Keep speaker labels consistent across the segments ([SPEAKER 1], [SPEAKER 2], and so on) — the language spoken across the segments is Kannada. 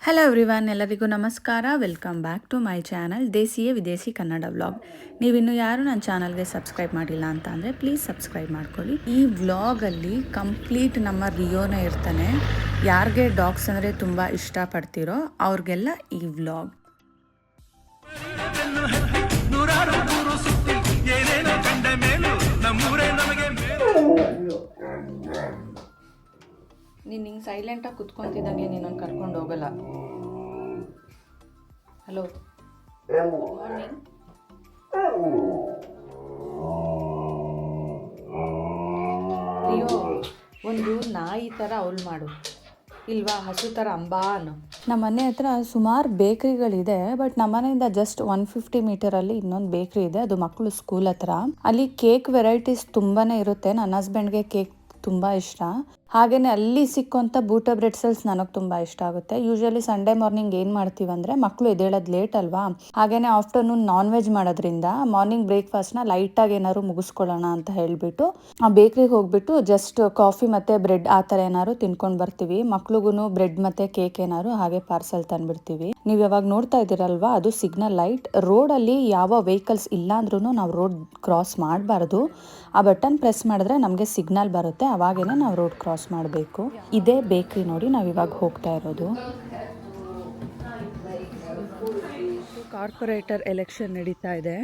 [SPEAKER 1] ಹಲೋ ಎವ್ರಿವನ್, ಎಲ್ಲರಿಗೂ ನಮಸ್ಕಾರ. Welcome back to my channel ದೇಸಿಯ ವಿದೇಶಿ ಕನ್ನಡ ವ್ಲಾಗ್. ನೀವಿನ್ನು ಯಾರು ನನ್ನ ಚಾನಲ್ಗೆ ಸಬ್ಸ್ಕ್ರೈಬ್ ಮಾಡಿಲ್ಲ ಅಂತ ಅಂದರೆ ಪ್ಲೀಸ್ ಸಬ್ಸ್ಕ್ರೈಬ್ ಮಾಡ್ಕೊಳ್ಳಿ. ಈ ವ್ಲಾಗಲ್ಲಿ ಕಂಪ್ಲೀಟ್ ನಮ್ಮ ರಿಯೋನೇ ಇರ್ತಾನೆ. ಯಾರಿಗೆ ಡಾಗ್ಸ್ ಅಂದರೆ ತುಂಬ ಇಷ್ಟಪಡ್ತೀರೋ ಅವ್ರಿಗೆಲ್ಲ ಈ ವ್ಲಾಗ್. ನೀನು ಹಿಂಗೆ ಸೈಲೆಂಟಾಗಿ ಕುತ್ಕೊತಿದ್ದಂಗೆ ನೀನು ಕರ್ಕೊಂಡು ಹೋಗಲ್ಲ. Hello, morning. ಅಯ್ಯೋ, ಒಂದು ನಾಯಿ ಥರ ಅವಳು ಮಾಡು, ಇಲ್ವಾ? ಹಸು ಥರ ಅಂಬಾ ಅನ್ನು. ನಮ್ಮ ಮನೆ ಹತ್ರ ಸುಮಾರು ಬೇಕ್ರಿಗಳಿದೆ, ಬಟ್ ನಮ್ಮ ಮನೆಯಿಂದ ಜಸ್ಟ್ 150 ಮೀಟರಲ್ಲಿ ಇನ್ನೊಂದು ಬೇಕ್ರಿ ಇದೆ. ಅದು ಮಕ್ಕಳು ಸ್ಕೂಲ್ ಹತ್ರ. ಅಲ್ಲಿ ಕೇಕ್ ವೆರೈಟೀಸ್ ತುಂಬಾ ಇರುತ್ತೆ. ನನ್ನ ಹಸ್ಬೆಂಡ್ಗೆ ಕೇಕ್ ತುಂಬ ಇಷ್ಟ. ಹಾಗೆಯೇ ಅಲ್ಲಿ ಸಿಕ್ಕುವಂಥ ಬೂಟ ಬ್ರೆಡ್ಸಲ್ಸ್ ನನಗೆ ತುಂಬ ಇಷ್ಟ ಆಗುತ್ತೆ. ಯೂಶಲಿ ಸಂಡೇ ಮಾರ್ನಿಂಗ್ ಏನು ಮಾಡ್ತೀವಿ ಅಂದರೆ, ಮಕ್ಕಳು ಎದ್ದೇಳೋದು ಲೇಟ್ ಅಲ್ವಾ, ಹಾಗೆಯೇ ಆಫ್ಟರ್ನೂನ್ ನಾನ್ ವೆಜ್ ಮಾಡೋದ್ರಿಂದ ಮಾರ್ನಿಂಗ್ ಬ್ರೇಕ್ಫಾಸ್ಟ್ನ ಲೈಟಾಗಿ ಏನಾದ್ರು ಮುಗಿಸ್ಕೊಳ್ಳೋಣ ಅಂತ ಹೇಳಿಬಿಟ್ಟು ಆ ಬೇಕ್ರಿಗೆ ಹೋಗ್ಬಿಟ್ಟು ಜಸ್ಟ್ ಕಾಫಿ ಮತ್ತು ಬ್ರೆಡ್ ಆ ಥರ ಏನಾದ್ರು ತಿನ್ಕೊಂಡು ಬರ್ತೀವಿ. ಮಕ್ಳಿಗೂ ಬ್ರೆಡ್ ಮತ್ತು ಕೇಕ್ ಏನಾದ್ರು ಹಾಗೆ ಪಾರ್ಸಲ್ ತಂದುಬಿಡ್ತೀವಿ. ನೀವು ಯಾವಾಗ ನೋಡ್ತಾ ಇದ್ದೀರಲ್ವಾ, ಅದು ಸಿಗ್ನಲ್ ಲೈಟ್. ರೋಡಲ್ಲಿ ಯಾವ ವೆಹಿಕಲ್ಸ್ ಇಲ್ಲ ಅಂದ್ರೂ ನಾವು ರೋಡ್ ಕ್ರಾಸ್ ಮಾಡಬಾರ್ದು. ಆ ಬಟನ್ ಪ್ರೆಸ್ ಮಾಡಿದ್ರೆ ನಮಗೆ ಸಿಗ್ನಲ್ ಬರುತ್ತೆ, ಅವಾಗೇನೆ ನಾವು ರೋಡ್ ಕ್ರಾಸ್ ಮಾಡಬೇಕು. ಇದೇ ಬೇಕ್ರಿ ನೋಡಿ ನಾವು ಇವಾಗ ಹೋಗ್ತಾ ಇರೋದು. ಕಾರ್ಪೊರೇಟರ್ ಎಲೆಕ್ಷನ್ ನಡೀತಾ ಇದೆ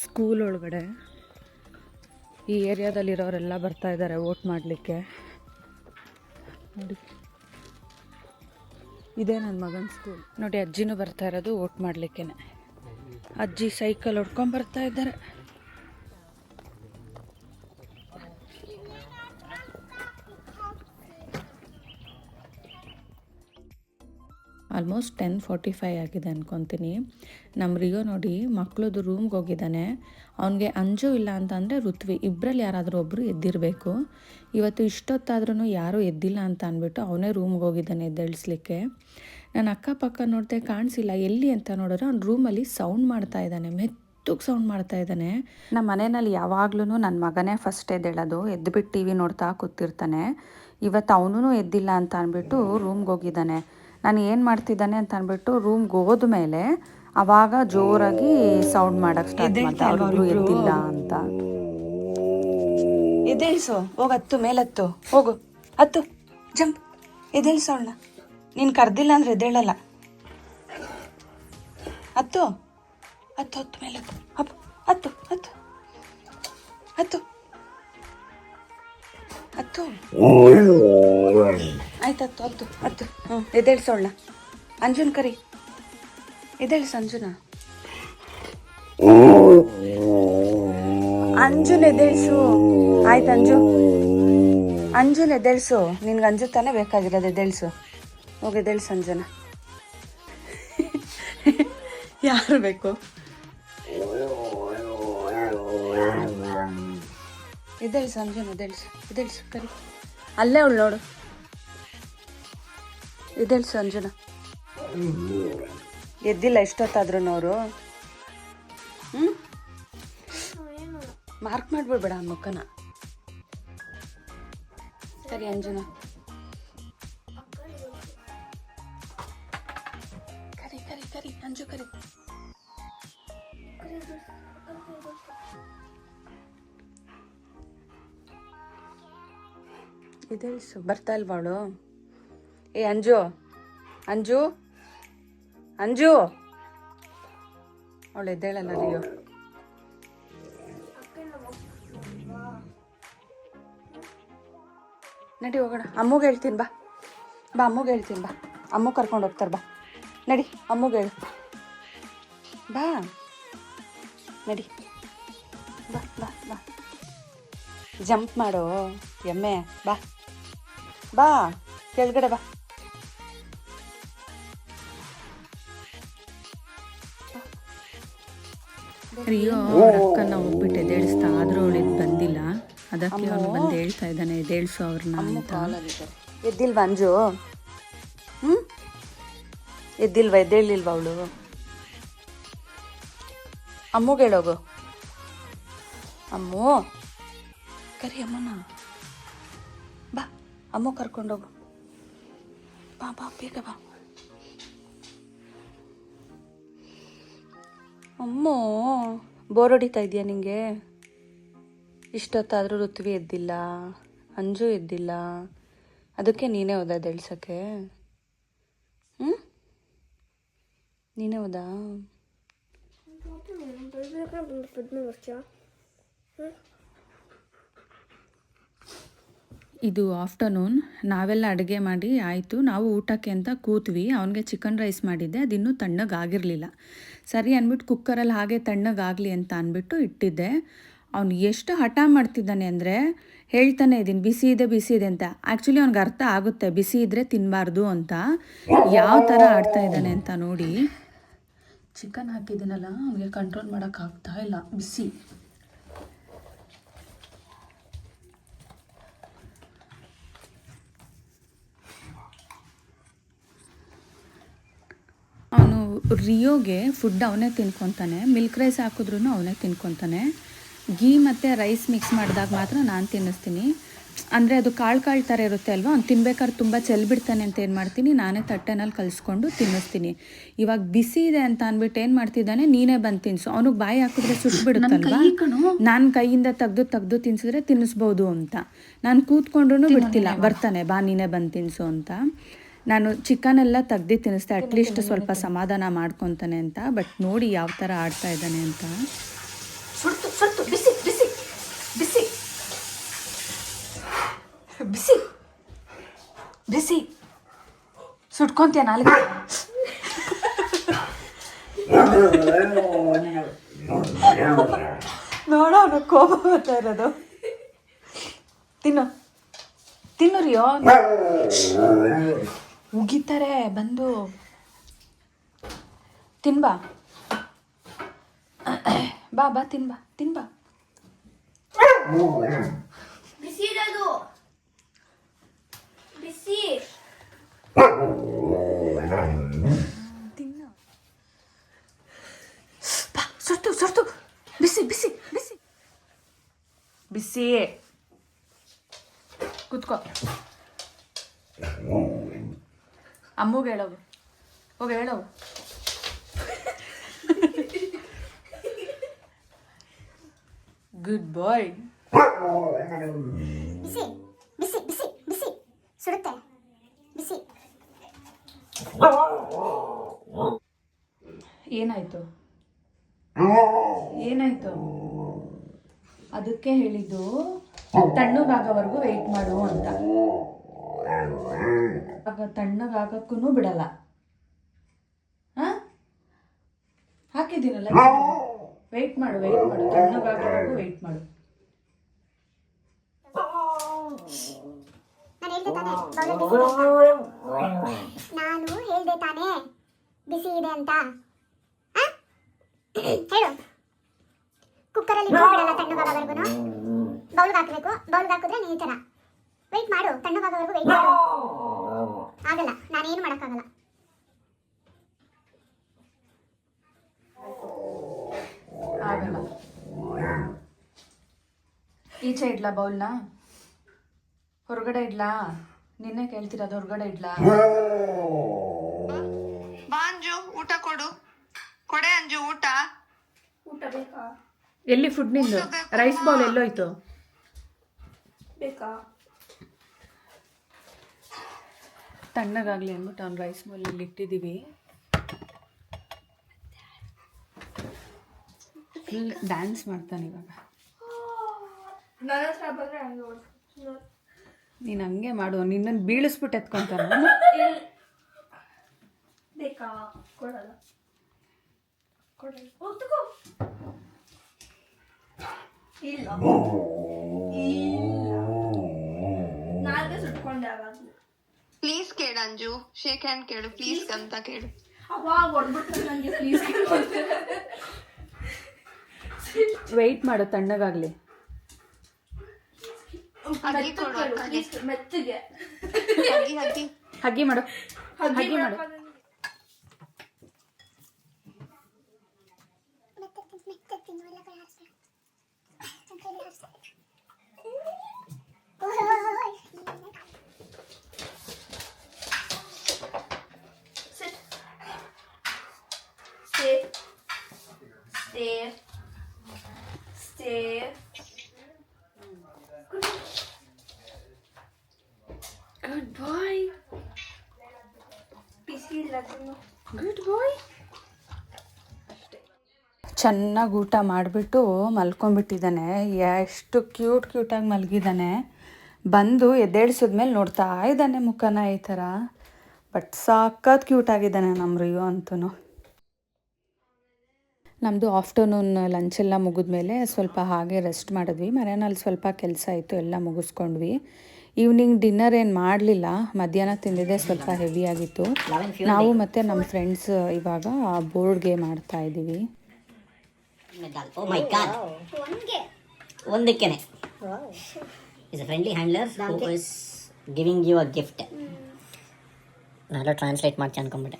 [SPEAKER 1] ಸ್ಕೂಲ್ ಒಳಗಡೆ. ಈ ಏರಿಯಾದಲ್ಲಿರೋರೆಲ್ಲ ಬರ್ತಾ ಇದ್ದಾರೆ ವೋಟ್ ಮಾಡಲಿಕ್ಕೆ. ನೋಡಿ, ಇದೇ ನನ್ನ ಮಗನ ಸ್ಕೂಲ್. ನೋಡಿ, ಅಜ್ಜಿನೂ ಬರ್ತಾ ಇರೋದು ವೋಟ್ ಮಾಡಲಿಕ್ಕೆ. ಅಜ್ಜಿ ಸೈಕಲ್ ಹೊಡ್ಕೊಂಡು ಬರ್ತಾ ಇದ್ದಾರೆ. ಆಲ್ಮೋಸ್ಟ್ 10:45 ಆಗಿದೆ ಅನ್ಕೊತೀನಿ. ನಮ್ಮ ರಿಯೋ ನೋಡಿ ಮಕ್ಕಳದು ರೂಮ್ಗೆ ಹೋಗಿದ್ದಾನೆ. ಅವನಿಗೆ ಅಂಜು ಇಲ್ಲ ಅಂತಂದರೆ ಋತ್ವಿ, ಇಬ್ಬರಲ್ಲಿ ಯಾರಾದರೂ ಒಬ್ಬರು ಎದ್ದಿರಬೇಕು. ಇವತ್ತು ಇಷ್ಟೊತ್ತಾದ್ರೂ ಯಾರೂ ಎದ್ದಿಲ್ಲ ಅಂತ ಅಂದ್ಬಿಟ್ಟು ಅವನೇ ರೂಮ್ಗೆ ಹೋಗಿದ್ದಾನೆ ಎದ್ದೇಳಿಸ್ಲಿಕ್ಕೆ. ನಾನು ಅಕ್ಕಪಕ್ಕ ನೋಡಿದೆ, ಕಾಣಿಸಿಲ್ಲ ಎಲ್ಲಿ ಅಂತ ನೋಡಿದ್ರೆ ಅವ್ನ ರೂಮಲ್ಲಿ ಸೌಂಡ್ ಮಾಡ್ತಾ ಇದ್ದಾನೆ, ಮೆತ್ತಗೆ ಸೌಂಡ್ ಮಾಡ್ತಾ ಇದ್ದಾನೆ. ನಮ್ಮ ಮನೆಯಲ್ಲಿ ಯಾವಾಗ್ಲೂ ನನ್ನ ಮಗನೇ ಫಸ್ಟ್ ಎದ್ದೇಳೋದು. ಎದ್ದುಬಿಟ್ಟು ಟಿ ವಿ ನೋಡ್ತಾ ಕೂತಿರ್ತಾನೆ. ಇವತ್ತು ಅವನೂ ಎದ್ದಿಲ್ಲ ಅಂತ ಅಂದ್ಬಿಟ್ಟು ರೂಮ್ಗೆ ಹೋಗಿದ್ದಾನೆ. ನಾನು ಏನು ಮಾಡ್ತಿದ್ದಾನೆ ಅಂತ ಅಂದ್ಬಿಟ್ಟು ರೂಮ್ಗೆ ಹೋದ್ಮೇಲೆ ಅವಾಗ ಜೋರಾಗಿ ಸೌಂಡ್ ಮಾಡೋಕ್ಕೆ ಸ್ಟಾರ್ಟ್ ಮಾಡ್ತಾ, ಅವರು ಎದ್ದಿಲ್ಲ ಅಂತ. ಎದ್ದೇಳಿಸು, ಹೋಗು, ಹತ್ತು ಮೇಲತ್ತು, ಹೋಗು, ಹತ್ತು, ಜಂಪ್, ಎದ್ದೇಳಿಸು ಅವಳನ್ನ. ನೀನು ಕರ್ದಿಲ್ಲ ಅಂದರೆ ಎದ್ದೇಳಲ್ಲ. ಹತ್ತು ಹತ್ತು ಹತ್ತು ಮೇಲತ್ತು, ಹತ್ತು ಹತ್ತು ಹತ್ತು ಹತ್ತು ಹತ್ತು ಆಯ್ತು, ಹತ್ತು ಹತ್ತು ಹತ್ತು. ಹ್ಞೂ, ಎದ್ದೇಳಿಸೋಣ. ಅಂಜುನ್ ಕರಿ, ಎದ್ದೇಳಿಸು ಅಂಜುನ. ಅಂಜುನ್ ಎದ್ದೇಳಿಸು. ಆಯ್ತು ಅಂಜು, ಅಂಜುನ್ ಎದ್ದೇಳಿಸು. ನಿನ್ಗೆ ಅಂಜು ತಾನೇ ಬೇಕಾಗಿರೋದು, ಎದ್ದೇಳಿಸು. ಹೋಗಿ ಎದ್ದೇಳಿಸು ಅಂಜುನ. ಯಾರು ಬೇಕು? ಎದ್ದೇಳಿಸು ಅಂಜುನ, ಎದ್ದೇಳಿಸು, ಎದ್ದೇಳಿಸು, ಕರಿ. ಅಲ್ಲೇ ಅವಳು ನೋಡು, ಎದ್ದೇಳಿಸು ಅಂಜುನ. ಎದ್ದಿಲ್ಲ ಎಷ್ಟೊತ್ತಾದ್ರೂ ಅವರು. ಮಾರ್ಕ್ ಮಾಡ್ಬಿಡ್ಬೇಡ ಆ ಮುಖನ. ಕರಿ ಅಂಜುನ, ಕರಿ ಕರಿ ಕರಿ ಅಂಜು, ಕರಿ. ಎದ್ದೇಳಿಸು. ಬರ್ತಾ ಇಲ್ವಾ ಅವಳು? ಏ ಅಂಜು, ಅಂಜು, ಅಂಜು. ಅವಳು ಎದ್ದೇಳಲ್ಲ ರಿಯೋ. ನಡಿ ಹೋಗೋಣ, ಅಮ್ಮಗೆ ಹೇಳ್ತೀನಿ ಬಾ. ಬಾ ಅಮ್ಮಗೆ ಹೇಳ್ತೀನಿ ಬಾ. ಅಮ್ಮ ಕರ್ಕೊಂಡು ಹೋಗ್ತಾರೆ ಬಾ. ನಡಿ ಅಮ್ಮಗೆ ಹೇಳು ಬಾ. ನಡಿ ಬಾ ಬಾ ಬಾ. ಜಂಪ್ ಮಾಡು ಎಮ್ಮೆ. ಬಾ ಬಾ, ಕೆಳಗಡೆ ಬಾ. ರಿಯೋ ಅವ್ರ ಅಕ್ಕನ ಹೋಗ್ಬಿಟ್ಟು ಎದ್ದೇಳಿಸ್ತಾ, ಆದರೂ ಅವಳಿಗೆ ಬಂದಿಲ್ಲ. ಅದಕ್ಕೆ ಅವನು ಬಂದು ಹೇಳ್ತಾ ಇದ್ದಾನೆ, ಎದ್ದೇಳಿಸು ಅವ್ರನ್ನ ಅಂತ. ಎದ್ದಿಲ್ವಾ ಅಂಜು? ಎದ್ದಿಲ್ವಾ? ಎದ್ದೇಳಿಲ್ವಾ ಅವಳು? ಅಮ್ಮಗೆ ಹೇಳೋಗು. ಅಮ್ಮು ಕರಿ ಅಮ್ಮನ. ಬಾ, ಅಮ್ಮ ಕರ್ಕೊಂಡೋಗು. ಬಾ ಬಾ, ಬೇಗ ಬಾ. ಅಮ್ಮೋ ಬೋರ್ ಹೊಡಿತಾ ಇದೆಯಾ ನಿಂಗೆ? ಇಷ್ಟೊತ್ತಾದರೂ ಋತ್ವಿ ಎದ್ದಿಲ್ಲ, ಅಂಜು ಎದ್ದಿಲ್ಲ, ಅದಕ್ಕೆ ನೀನೇ ಹೋದ ಎಳ್ಸೋಕ್ಕೆ? ನೀನೇ ಹೋದಾ? ಇದು ಆಫ್ಟರ್ನೂನ್ ನಾವೆಲ್ಲ ಅಡುಗೆ ಮಾಡಿ ಆಯಿತು. ನಾವು ಊಟಕ್ಕೆ ಅಂತ ಕೂತ್ವಿ. ಅವನಿಗೆ ಚಿಕನ್ ರೈಸ್ ಮಾಡಿದ್ದೆ, ಅದಿನ್ನೂ ತಣ್ಣಗಾಗಿರಲಿಲ್ಲ. ಸರಿ ಅಂದ್ಬಿಟ್ಟು ಕುಕ್ಕರಲ್ಲಿ ಹಾಗೆ ತಣ್ಣಗಾಗಲಿ ಅಂತ ಅಂದ್ಬಿಟ್ಟು ಇಟ್ಟಿದ್ದೆ. ಅವ್ನು ಎಷ್ಟು ಹಠ ಮಾಡ್ತಿದ್ದಾನೆ ಅಂದರೆ ಹೇಳ್ತಾನೆ ಇದ್ದೀನಿ ಬಿಸಿ ಇದೆ ಅಂತ. ಆ್ಯಕ್ಚುಲಿ ಅವ್ನಿಗೆ ಅರ್ಥ ಆಗುತ್ತೆ ಬಿಸಿ ಇದ್ದರೆ ತಿನ್ನಬಾರ್ದು ಅಂತ. ಯಾವ ಥರ ಆಡ್ತಾ ಇದ್ದಾನೆ ಅಂತ ನೋಡಿ. ಚಿಕನ್ ಹಾಕಿದ್ದೀನಲ್ಲ, ಅವನಿಗೆ ಕಂಟ್ರೋಲ್ ಮಾಡೋಕ್ಕಾಗ್ತಾ ಇಲ್ಲ, ಬಿಸಿ. ಅವನು ರಿಯೋಗೆ ಫುಡ್ ಅವನೇ ತಿನ್ಕೊತಾನೆ, ಮಿಲ್ಕ್ ರೈಸ್ ಹಾಕಿದ್ರೂ ಅವನೇ ತಿನ್ಕೊತಾನೆ. ಗೀ ಮತ್ತು ರೈಸ್ ಮಿಕ್ಸ್ ಮಾಡಿದಾಗ ಮಾತ್ರ ನಾನು ತಿನ್ನಿಸ್ತೀನಿ. ಅಂದರೆ ಅದು ಕಾಳು ಥರ ಇರುತ್ತೆ ಅಲ್ವಾ, ಅವ್ನು ತಿನ್ಬೇಕಾದ್ರೆ ತುಂಬ ಚೆಲ್ಬಿಡ್ತಾನೆ ಅಂತ ಏನು ಮಾಡ್ತೀನಿ, ನಾನೇ ತಟ್ಟೆನಲ್ಲಿ ಕಲಿಸ್ಕೊಂಡು ತಿನ್ನಿಸ್ತೀನಿ. ಇವಾಗ ಬಿಸಿ ಇದೆ ಅಂತ ಅಂದ್ಬಿಟ್ಟು ಏನು ಮಾಡ್ತಿದ್ದಾನೆ, ನೀನೇ ಬಂದು ತಿನ್ನಿಸು. ಅವನಿಗೆ ಬಾಯಿ ಹಾಕಿದ್ರೆ ಸುಟ್ಬಿಡುತ್ತಲ್ವಾ, ನಾನು ಕೈಯಿಂದ ತೆಗ್ದು ತಿನ್ಸಿದ್ರೆ ತಿನ್ನಿಸ್ಬೋದು ಅಂತ. ನಾನು ಕೂತ್ಕೊಂಡ್ರೂ ಬಿಡ್ತಿಲ್ಲ, ಬರ್ತಾನೆ ಬಾ ನೀನೇ ಬಂದು ತಿನ್ನಿಸು ಅಂತ. ನಾನು ಚಿಕನೆಲ್ಲ ತೆಗ್ದು ತಿನ್ನಿಸ್ದೆ, ಅಟ್ಲೀಸ್ಟ್ ಸ್ವಲ್ಪ ಸಮಾಧಾನ ಮಾಡ್ಕೊತಾನೆ ಅಂತ. ಬಟ್ ನೋಡಿ ಯಾವ ಥರ ಆಡ್ತಾ ಇದ್ದಾನೆ ಅಂತ. ಸುಡ್ತು ಬಿಸಿ ಬಿಸಿ ಬಿಸಿ ಬಿಸಿ ಬಿಸಿ ಸುಟ್ಕೊಂತೀಯ ನಾಲ್ಕು. ನೋಡೋ ಅವನು ಕೋಪ ಬರ್ತಾ ಇರೋದು. ತಿನ್ನು ರಿಯೋ, ಉಗಿತಾರೆ ಬಂದು. ತಿನ್ಬಾ ಬಾ ತಿನ್ಬಾ.
[SPEAKER 2] ಬಿಸಿ ಇರೋದು ಬಿಸಿ.
[SPEAKER 1] ತಿನ್ನು. ಬಾ ಸುರ್ತು ಬಿಸಿ ಬಿಸಿ ಬಿಸಿ ಬಿಸಿ. ಕೂತ್ಕೋ. ಅಮ್ಮಗೆ ಹೇಳೋವು, ಹೋಗಿ ಹೇಳೋವು. ಗುಡ್ ಬಾಯ್.
[SPEAKER 2] ಬಿಸಿ ಬಿಸಿ ಬಿಸಿ ಬಿಸಿ ಸುಡುತ್ತೆ ಬಿಸಿ.
[SPEAKER 1] ಏನಾಯ್ತು ಅದಕ್ಕೆ ಹೇಳಿದ್ದು ತಣ್ಣಗಾಗೋವರೆಗೂ ವೆಯ್ಟ್ ಮಾಡು ಅಂತ. ಆಗ ತಣ್ಣಗಾಗಕ್ಕೂ ಬಿಡಲ್ಲ. ಹಾಕಿದ್ದೀನಲ್ಲ, ವೆಯ್ಟ್ ಮಾಡು ತಣ್ಣಗಾಗೋವರೆಗೂ ವೆಯ್ಟ್ ಮಾಡು.
[SPEAKER 2] ನಾನು ಹೇಳ್ದೆ ತಾನೇ ಬಿಸಿ ಇದೆ ಅಂತ. ಹೇಳು. ಕುಕ್ಕರಲ್ಲಿ ಬಿಡಲ್ಲ ತಣ್ಣಗಾಗೋವರೆಗೂ. ಬೌಲ್ಗೆ ಹಾಕಬೇಕು, ಬೌಲ್ಗೆ ಹಾಕಿದ್ರೆ ನೀ ಈ ಥರ ವೆಯ್ಟ್ ಮಾಡು, ತಣ್ಣಗಾಗೋವರೆಗೂ ವೆಯ್ಟ್ ಮಾಡು. ಆಗಲ್ಲ, ನಾನೇನು ಮಾಡೋಕ್ಕಾಗಲ್ಲ.
[SPEAKER 1] ಆಗಲ್ಲ. ಈಚೆ ಇಡ್ಲಾ ಬೌಲ್ನ? ಹೊರಗಡೆ ಇಡ್ಲಾ? ನಿನ್ನೆ ಕೇಳ್ತಿರೋದು ಹೊರಗಡೆ ಇಡ್ಲಾ?
[SPEAKER 3] ಬಾ ಅಂಜು, ಊಟ ಕೊಡೆ ಅಂಜು, ಊಟ
[SPEAKER 2] ಬೇಕಾ?
[SPEAKER 1] ಎಲ್ಲಿ ಫುಡ್ ನಿಂದು? ರೈಸ್ ಬೌಲ್ ಎಲ್ಲೋಯ್ತು?
[SPEAKER 2] ಬೇಕಾ?
[SPEAKER 1] ತಣ್ಣಗಾಗಲಿ ಅಂದ್ಬಿಟ್ಟು ಅವ್ನು ರೈಸ್ ಬೌಲಲ್ಲಿ ಇಟ್ಟಿದ್ದೀವಿ. ಫುಲ್ ಡ್ಯಾನ್ಸ್ ಮಾಡ್ತಾನೆ ಇವಾಗ. ನೀನು ಹಂಗೆ ಮಾಡು, ನಿನ್ನನ್ನು ಬೀಳಿಸ್ಬಿಟ್ಟು ಎತ್ಕೊಂತಾನೆ.
[SPEAKER 2] ಬೇಕಾ? ಕೊಡಲ್ಲ. ಇಲ್ಲ, ನಾಲ್ಗೆ ಸುಟ್ಕೊಂಡೆ ಆವಾಗಲೇ.
[SPEAKER 3] ಪ್ಲೀಸ್ ಕೇಳು ಅಂಜು, ಶೇಕ್ ಹ್ಯಾಂಡ್ ಕೇಳು ಪ್ಲೀಸ್ ಅಂತ ಕೇಳು.
[SPEAKER 2] ಅವಾಗ ಹೊಡ್ಬಿಟ್ಟು ನನಗೆ ಪ್ಲೀಸ್
[SPEAKER 1] ವೆಯ್ಟ್ ಮಾಡು ತಣ್ಣಗಾಗಲಿ.
[SPEAKER 2] ಮೆತ್ತಗೆ
[SPEAKER 1] ಹಗ್ಗಿ ಮಾಡು.
[SPEAKER 4] Stare. Stare. Good boy. Good boy.
[SPEAKER 1] ಚೆನ್ನಾಗಿ ಊಟ ಮಾಡಿಬಿಟ್ಟು ಮಲ್ಕೊಂಡ್ಬಿಟ್ಟಿದ್ದಾನೆ. ಎಷ್ಟು ಕ್ಯೂಟಾಗಿ ಮಲಗಿದ್ದಾನೆ. ಬಂದು ಎದ್ದೇಳಿಸಿದ್ಮೇಲೆ ನೋಡ್ತಾ ಇದ್ದಾನೆ ಮುಖನ ಈ ಥರ. ಬಟ್ ಸಖತ್ ಕ್ಯೂಟಾಗಿದ್ದಾನೆ ನಮ್ಮ ರಿಯೋ ಅಂತೂ. ನಮ್ಮದು ಆಫ್ಟರ್ನೂನ್ ಲಂಚೆಲ್ಲ ಮುಗಿದ್ಮೇಲೆ ಸ್ವಲ್ಪ ಹಾಗೆ ರೆಸ್ಟ್ ಮಾಡಿದ್ವಿ. ಮನೆಯಲ್ಲಿ ಸ್ವಲ್ಪ ಕೆಲಸ ಇತ್ತು, ಎಲ್ಲ ಮುಗಿಸ್ಕೊಂಡ್ವಿ. ಈವ್ನಿಂಗ್ ಡಿನ್ನರ್ ಏನು ಮಾಡಲಿಲ್ಲ, ಮಧ್ಯಾಹ್ನ ತಿಂದಿದ್ದೆ ಸ್ವಲ್ಪ ಹೆವಿ ಆಗಿತ್ತು. ನಾವು ಮತ್ತು ನಮ್ಮ ಫ್ರೆಂಡ್ಸ್ ಇವಾಗ ಬೋರ್ಡ್ ಗೇಮ್ ಆಡ್ತಾ ಇದ್ದೀವಿ.
[SPEAKER 5] Oh my god. ಒಂದಕ್ಕೇನೆ is a friendly handler who is giving you a gift. ನಾನು ಟ್ರಾನ್ಸ್ಲೇಟ್ ಮಾಡ್ತೀನಿ ಅನ್ಕೊಂಬಿಟ್ಟೆ.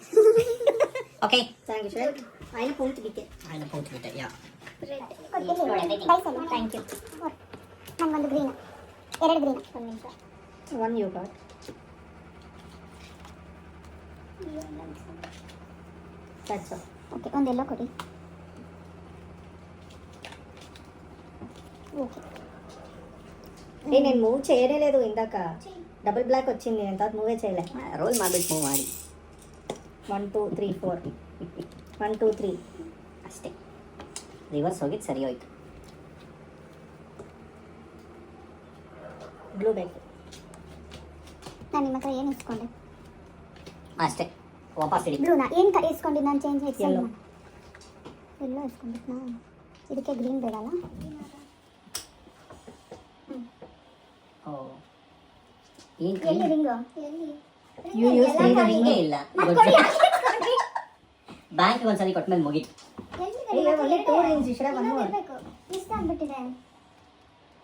[SPEAKER 5] Okay
[SPEAKER 2] thank you sir. ಐನ ಪೌಂಟ್ ಬಿಟ್ಟೆ
[SPEAKER 5] ಯಾ
[SPEAKER 2] ಥ್ಯಾಂಕ್ ಯು. ನನಗೊಂದು ಗ್ರೀನ್, 2 ಗ್ರೀನ್. ಒಂದು ನಿಮಿಷ.
[SPEAKER 4] 1 you got. That's all.
[SPEAKER 2] Okay, ಒಂದೆಲ್ಲ ಕೊಡಿ. ఓకే.
[SPEAKER 4] నేను మూవ్ చేయలేదు ఇందాక. డబుల్ బ్లాక్ వచ్చింది, నేను తర్వాత మూవే చేయలే.
[SPEAKER 5] ರೋಲ್ ಮಾಡಿಬಿಟ್ಟು ಮೂವ್ ಮಾಡಿ
[SPEAKER 4] 1 2 3 4 1 2 3
[SPEAKER 5] ಅಷ್ಟೇ. ರಿವರ್ಸ್ ಹೋಗಿದ್ದು ಸರಿ ಹೋಯ್ತು.
[SPEAKER 4] Blue back.
[SPEAKER 2] ನಾನು ನಿಮ್ಮ ಹತ್ರ ಏನು ಇಸ್ಕೊಂಡೆ?
[SPEAKER 5] ಅಷ್ಟೇ, ವಾಪಸ್ ಇಡಿ.
[SPEAKER 2] ಬ್ಲೂನಾ ಏನು ಇಸ್ಕೊಂಡಿದ್ದು ನಾನು? ಚೇಂಜ್ ಆಯ್ತು.
[SPEAKER 4] Yellow.
[SPEAKER 2] ಎಲ್ಲೋ ಇಸ್ಕೊಂಡಿದ್ನಾ? ಇದಕ್ಕೆ ಗ್ರೀನ್ ಬೇಡಲ್ಲ?
[SPEAKER 5] ಓ ಏನು
[SPEAKER 2] ಎಲ್ಲಿ ರಿಂಗು? ಎಲ್ಲಿ?
[SPEAKER 5] ಯು ಯೂಸ್ ರಿಂಗೇ ಇಲ್ಲ. ಬ್ಯಾಂಕ್ ಒಂದ್ಸರಿ ಕೊಟ್ಮೇಲೆ ಮುಗೀತು.
[SPEAKER 4] ಇಲ್ಲ, only 2 rings. You should have one more.
[SPEAKER 2] Miss ಆಗ್ಬಿಟ್ಟಿದೆ.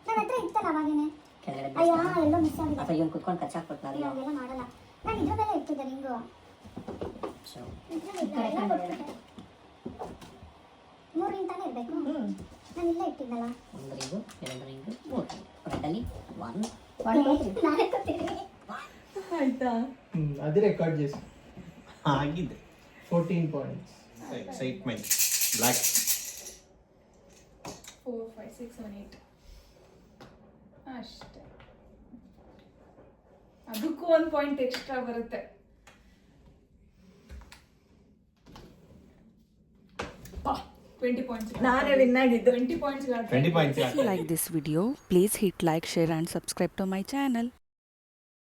[SPEAKER 2] ನನ್ನ ಹತ್ರ ಇತ್ತಲ್ಲ ಅವಾಗೇನೆ.
[SPEAKER 5] ಕೆಳಗಡೆ
[SPEAKER 2] ಅಯ್ಯ, ಎಲ್ಲೋ ಮಿಸ್ ಆಗಿದೆ.
[SPEAKER 5] ಅಥವಾ ಇವನು ಕುತ್ಕೊಂಡು ಕಚ್ಚಾಕ್ಬಿಟ್ಟು
[SPEAKER 2] ಇಲ್ಲ, ಹಂಗೆಲ್ಲ ಮಾಡಲ್ಲ. ನಾನು ಇದ್ರ ಮೇಲೆ ಇಟ್ಟಿದ್ದೆ ರಿಂಗು. ಎಲ್ಲ ಕೊಟ್ಬಿಟ್ಟೆ. 3 ರಿಂಗ್ ತಾನೇ ಇರಬೇಕು. ನಾನು ಇಲ್ಲೇ ಇಟ್ಟಿದ್ದಲ್ಲ.
[SPEAKER 5] ಒಂದು ರಿಂಗು, 2 ರಿಂಗು, 3 ರಿಂಗು. ರೆಡಲ್ಲಿ 1
[SPEAKER 2] ನಾನೇ ಕೊಟ್ಟಿದ್ದೀನಿ.
[SPEAKER 6] అది రికార్డ్ చేసి
[SPEAKER 7] ಆಗಿದೆ
[SPEAKER 6] 14 ಪಾಯಿಂಟ್ಸ್.
[SPEAKER 7] ಎಕ್ಸೈಟ್ಮೆಂಟ್. ಬ್ಲ್ಯಾಕ್
[SPEAKER 1] 4 5 6 7 8 ಅಷ್ಟೇ. ಅದಕ್ಕೂ 1 ಪಾಯಿಂಟ್ ಎಕ್ಸ್ಟ್ರಾ ಬರುತ್ತೆ.
[SPEAKER 4] ನಾನೇ ವಿನ್ ಆಗಿದ್ದು.
[SPEAKER 1] 20 points.
[SPEAKER 7] 20 points.
[SPEAKER 1] If you like this video, please hit like, share and subscribe to my channel.